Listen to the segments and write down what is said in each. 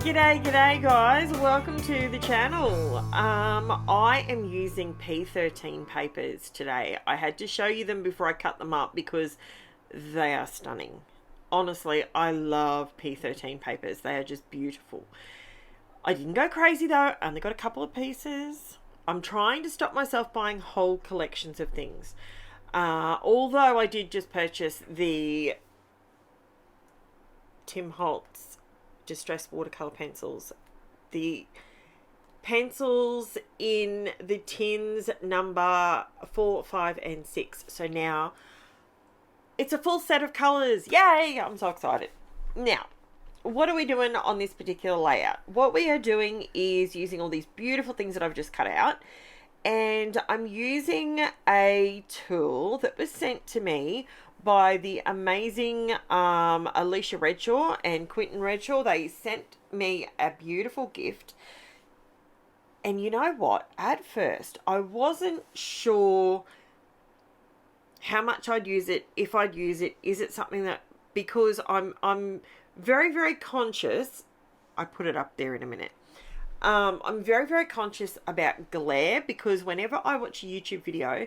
G'day guys, welcome to the channel. I am using P13 papers today. I had to show you them before I cut them up because they are stunning. Honestly, I love P13 papers. They are just beautiful. I didn't go crazy though, I only got a couple of pieces. I'm trying to stop myself buying whole collections of things. Although I did just purchase the Tim Holtz Distress Watercolor pencils. The pencils in the tins number 4, 5 and 6. So now it's a full set of colors. Yay! I'm so excited. Now, what are we doing on this particular layout? What we are doing is using all these beautiful things that I've just cut out, and I'm using a tool that was sent to me by the amazing Alicia Redshaw and Quentin Redshaw. They sent me a beautiful gift. And you know what? At first, I wasn't sure how much I'd use it, if I'd use it. Is it something that, because I'm very, very conscious. I put it up there in a minute. I'm very, very conscious about glare, because whenever I watch a YouTube video,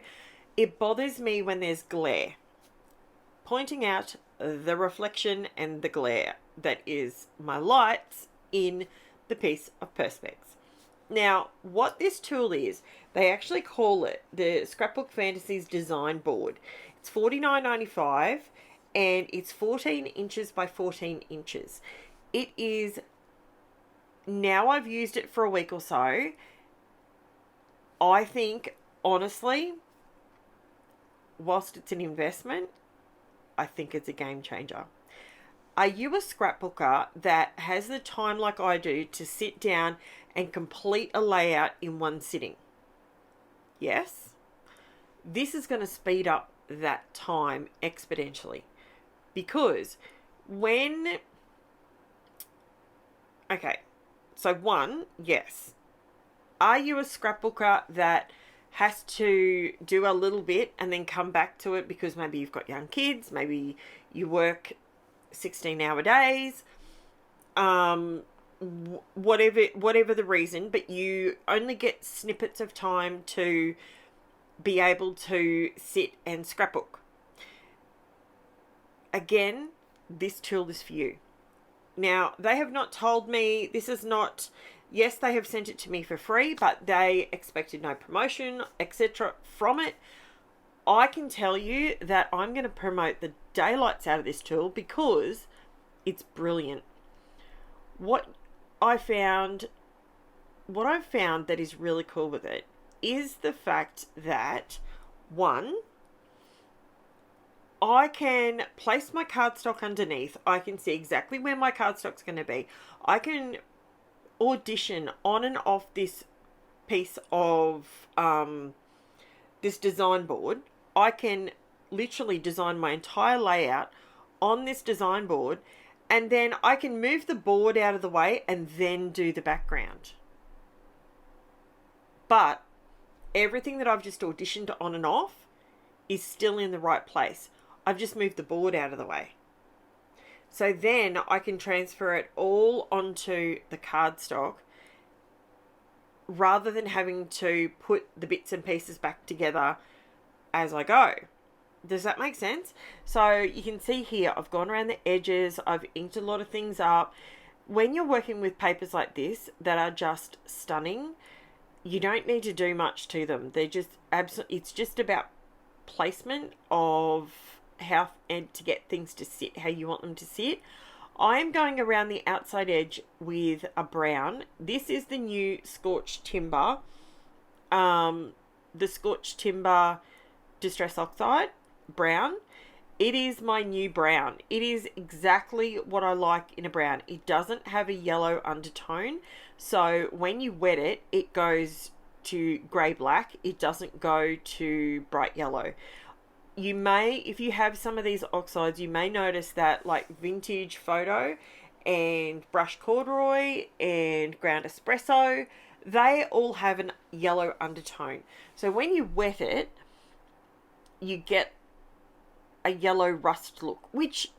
it bothers me when there's glare, pointing out the reflection and the glare that is my lights in the piece of Perspex. Now, what this tool is, they actually call it the Scrapbook Fantasies Design Board. It's $49.95 and it's 14 inches by 14 inches. It is, now I've used it for a week or so, I think, honestly, whilst it's an investment, I think it's a game changer. Are you a scrapbooker that has the time like I do to sit down and complete a layout in one sitting? Yes. This is going to speed up that time exponentially, because when, okay, so one, yes. Are you a scrapbooker that has to do a little bit and then come back to it because maybe you've got young kids, maybe you work 16-hour days, whatever the reason, but you only get snippets of time to be able to sit and scrapbook? Again, this tool is for you. Now, they have not told me, this is not, yes, they have sent it to me for free, but they expected no promotion, etc. from it. I can tell you that I'm going to promote the daylights out of this tool because it's brilliant. What I've found that is really cool with it is the fact that, one, I can place my cardstock underneath. I can see exactly where my cardstock's going to be. I can audition on and off this piece of this design board. I can literally design my entire layout on this design board, and then I can move the board out of the way and then do the background. But everything that I've just auditioned on and off is still in the right place. I've just moved the board out of the way. So then I can transfer it all onto the cardstock rather than having to put the bits and pieces back together as I go. Does that make sense? So you can see here, I've gone around the edges, I've inked a lot of things up. When you're working with papers like this that are just stunning, you don't need to do much to them. They're just it's just about placement of how and to get things to sit how you want them to sit. I am going around the outside edge with a brown. This is the new Scorched Timber, the Scorched Timber Distress Oxide brown. It is my new brown. It is exactly what I like in a brown. It doesn't have a yellow undertone, so when you wet it, it goes to grey black. It doesn't go to bright yellow. You may, if you have some of these oxides, you may notice that like Vintage Photo and Brush Corduroy and Ground Espresso, they all have a yellow undertone. So when you wet it, you get a yellow rust look, which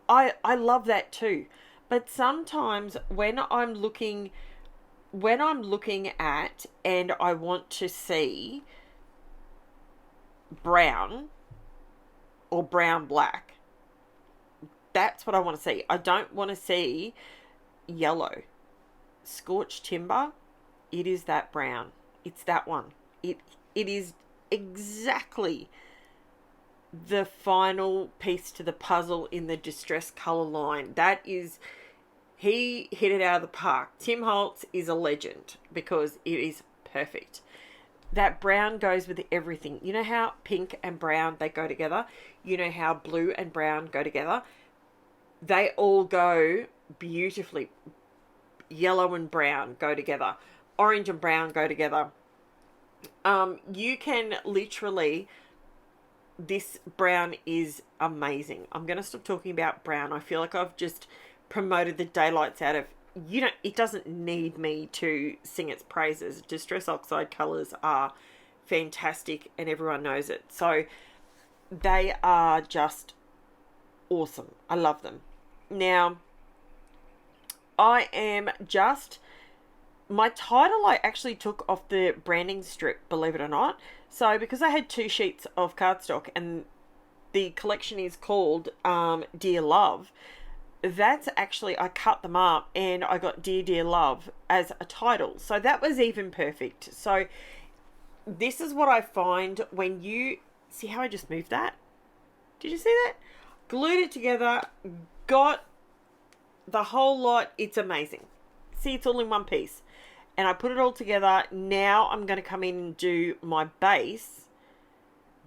I love that too. But sometimes when I'm looking at and I want to see brown or brown black, that's what I want to see. I don't want to see yellow. Scorched timber, it is that brown. It's that one. It is exactly the final piece to the puzzle in the distress color line. That is, he hit it out of the park. Tim Holtz is a legend because it is perfect. That brown goes with everything. You know how pink and brown, they go together? You know how blue and brown go together? They all go beautifully. Yellow and brown go together. Orange and brown go together. You can literally, this brown is amazing. I'm going to stop talking about brown. I feel like I've just promoted the daylights out of, it doesn't need me to sing its praises. Distress Oxide colours are fantastic and everyone knows it. So they are just awesome. I love them. Now, I am just, my title I actually took off the branding strip, believe it or not. So because I had 2 sheets of cardstock and the collection is called Dear Love, that's actually, I cut them up and I got Dear Dear Love as a title. So that was even perfect. So this is what I find when you, see how I just moved that? Did you see that? Glued it together, got the whole lot. It's amazing. See, it's all in one piece. And I put it all together. Now I'm going to come in and do my base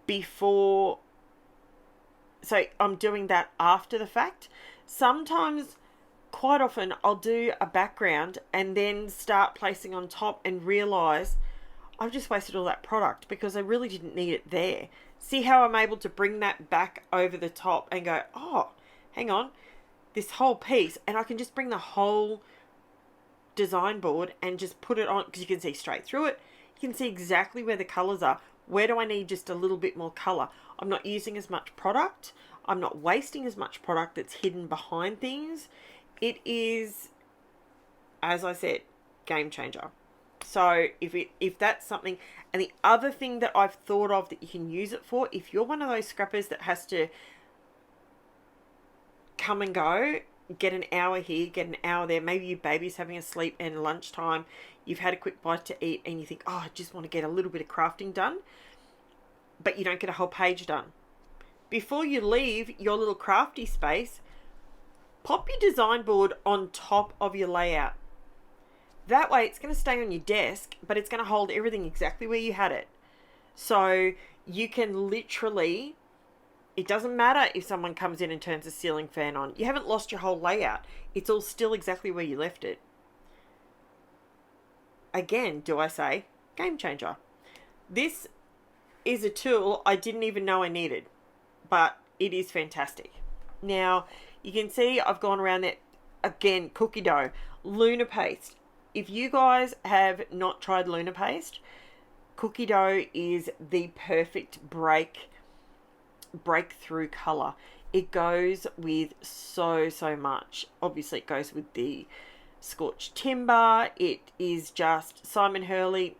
before. So I'm doing that after the fact. Sometimes, quite often, I'll do a background and then start placing on top and realize I've just wasted all that product because I really didn't need it there. See how I'm able to bring that back over the top and go, oh, hang on, this whole piece, and I can just bring the whole design board and just put it on, because you can see straight through it. You can see exactly where the colors are. Where do I need just a little bit more color? I'm not using as much product. I'm not wasting as much product that's hidden behind things. It is, as I said, game changer. So if that's something, and the other thing that I've thought of that you can use it for, if you're one of those scrappers that has to come and go, get an hour here, get an hour there, maybe your baby's having a sleep and lunchtime, you've had a quick bite to eat and you think, oh, I just want to get a little bit of crafting done, but you don't get a whole page done. Before you leave your little crafty space, pop your design board on top of your layout. That way it's going to stay on your desk, but it's going to hold everything exactly where you had it. So you can literally, it doesn't matter if someone comes in and turns the ceiling fan on. You haven't lost your whole layout. It's all still exactly where you left it. Again, do I say, game changer. This is a tool I didn't even know I needed, but it is fantastic. Now, you can see I've gone around that, again, cookie dough, LUNAR paste. If you guys have not tried LUNAR paste, cookie dough is the perfect breakthrough color. It goes with so much. Obviously it goes with the scorched timber. It is just, Simon Hurley,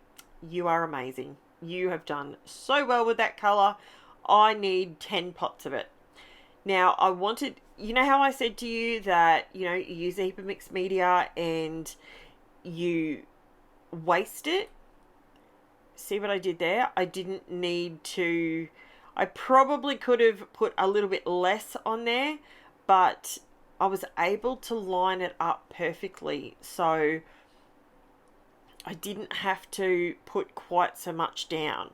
you are amazing. You have done so well with that color. I need 10 pots of it. Now I wanted, you know how I said to you that, you use a heap of mixed media and you waste it? See what I did there? I didn't need to, I probably could have put a little bit less on there, but I was able to line it up perfectly. So I didn't have to put quite so much down.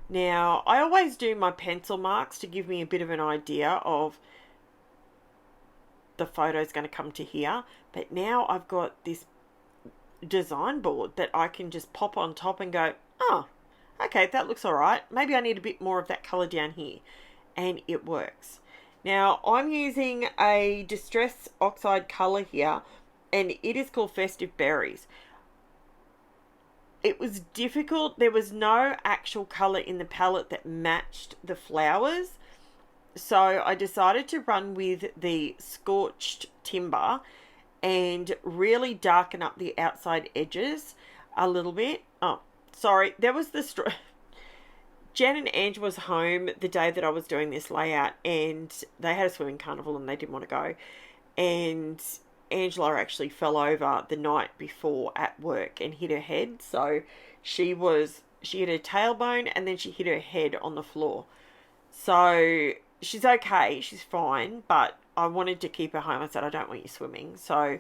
Now, I always do my pencil marks to give me a bit of an idea of the photo's going to come to here. But now I've got this design board that I can just pop on top and go, oh, okay, that looks all right. Maybe I need a bit more of that color down here. And it works. Now, I'm using a Distress Oxide color here, and it is called Festive Berries. It was difficult. There was no actual color in the palette that matched the flowers. So I decided to run with the Scorched Timber and really darken up the outside edges a little bit. Oh, sorry, there was the Jen and Ange was home the day that I was doing this layout, and they had a swimming carnival and they didn't want to go. And Angela actually fell over the night before at work and hit her head. So she hit her tailbone and then she hit her head on the floor. So she's okay, she's fine, but I wanted to keep her home. I said, I don't want you swimming. So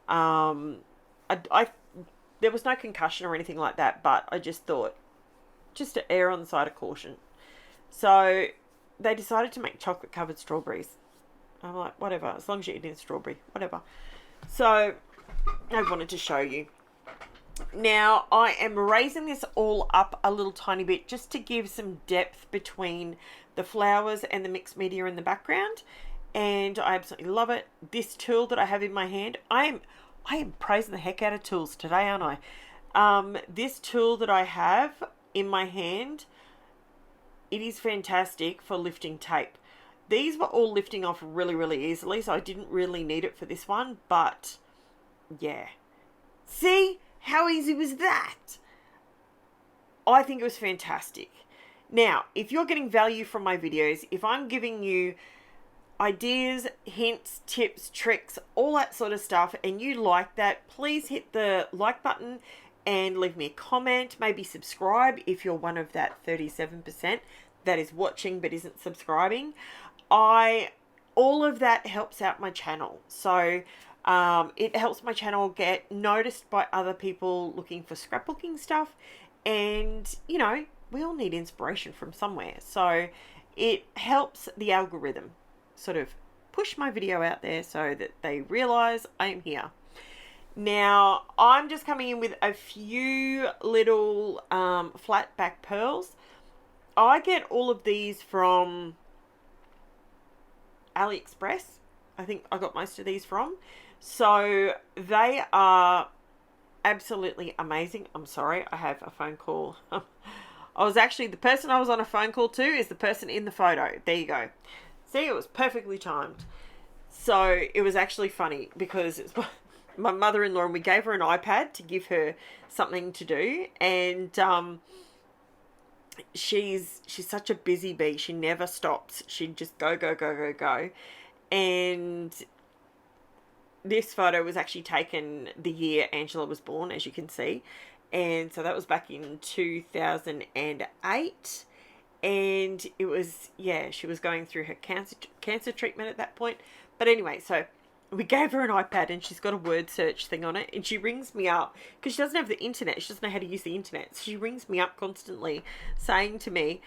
there was no concussion or anything like that, but I just thought, just to err on the side of caution. So they decided to make chocolate covered strawberries. I'm like, whatever, as long as you're eating a strawberry, whatever. So I wanted to show you. Now I am raising this all up a little tiny bit just to give some depth between the flowers and the mixed media in the background, and I absolutely love it. This tool that I have in my hand, I am praising the heck out of tools today, aren't I? This tool that I have in my hand, it is fantastic for lifting tape. These were all lifting off really, really easily, so I didn't really need it for this one, but yeah. See? How easy was that? I think it was fantastic. Now, if you're getting value from my videos, if I'm giving you ideas, hints, tips, tricks, all that sort of stuff, and you like that, please hit the like button and leave me a comment. Maybe subscribe if you're one of that 37% that is watching but isn't subscribing. All of that helps out my channel. So it helps my channel get noticed by other people looking for scrapbooking stuff. And, you know, we all need inspiration from somewhere. So it helps the algorithm sort of push my video out there so that they realize I am here. Now, I'm just coming in with a few little flat back pearls. I get all of these from AliExpress. I think I got most of these from. So they are absolutely amazing. I'm sorry, I have a phone call. The person I was on a phone call to is the person in the photo. There you go. See, it was perfectly timed. So it was actually funny because it's my mother-in-law, and we gave her an iPad to give her something to do, and she's such a busy bee. She never stops. She'd just go, go, go, go, go. And this photo was actually taken the year Angela was born, as you can see. And so that was back in 2008. And it was, yeah, she was going through her cancer treatment at that point. But anyway, so we gave her an iPad and she's got a word search thing on it. And she rings me up because she doesn't have the internet. She doesn't know how to use the internet. So she rings me up constantly saying to me,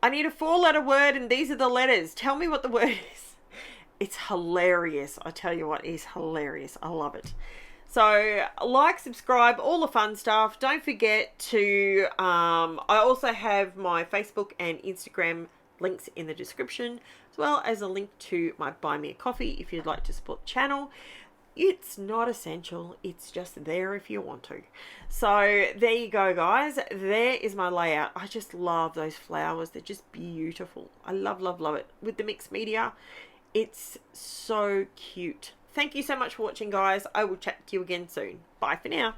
I need a 4-letter word and these are the letters. Tell me what the word is. It's hilarious. I tell you what, it's hilarious. I love it. So like, subscribe, all the fun stuff. Don't forget to, I also have my Facebook and Instagram links in the description, as well as a link to my Buy Me a Coffee if you'd like to support the channel. It's not essential. It's just there if you want to. So there you go, guys. There is my layout. I just love those flowers. They're just beautiful. I love, love, love it. With the mixed media, it's so cute. Thank you so much for watching, guys. I will chat to you again soon. Bye for now.